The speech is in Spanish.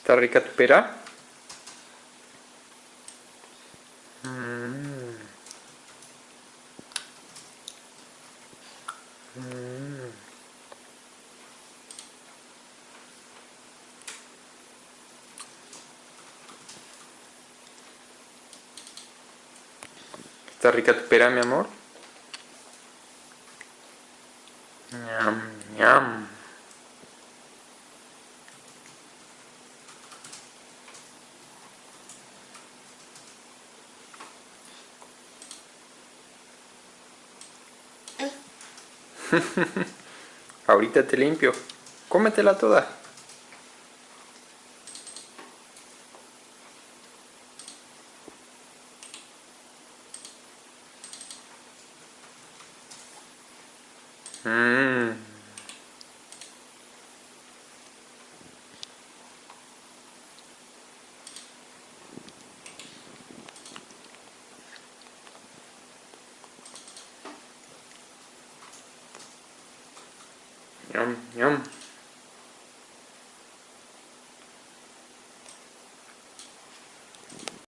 ¿Está rica tu pera? ¿Está rica tu pera, mi amor? Ñam, ñam. Ahorita te limpio. Cómetela toda. Mmm. Ñam, ñam.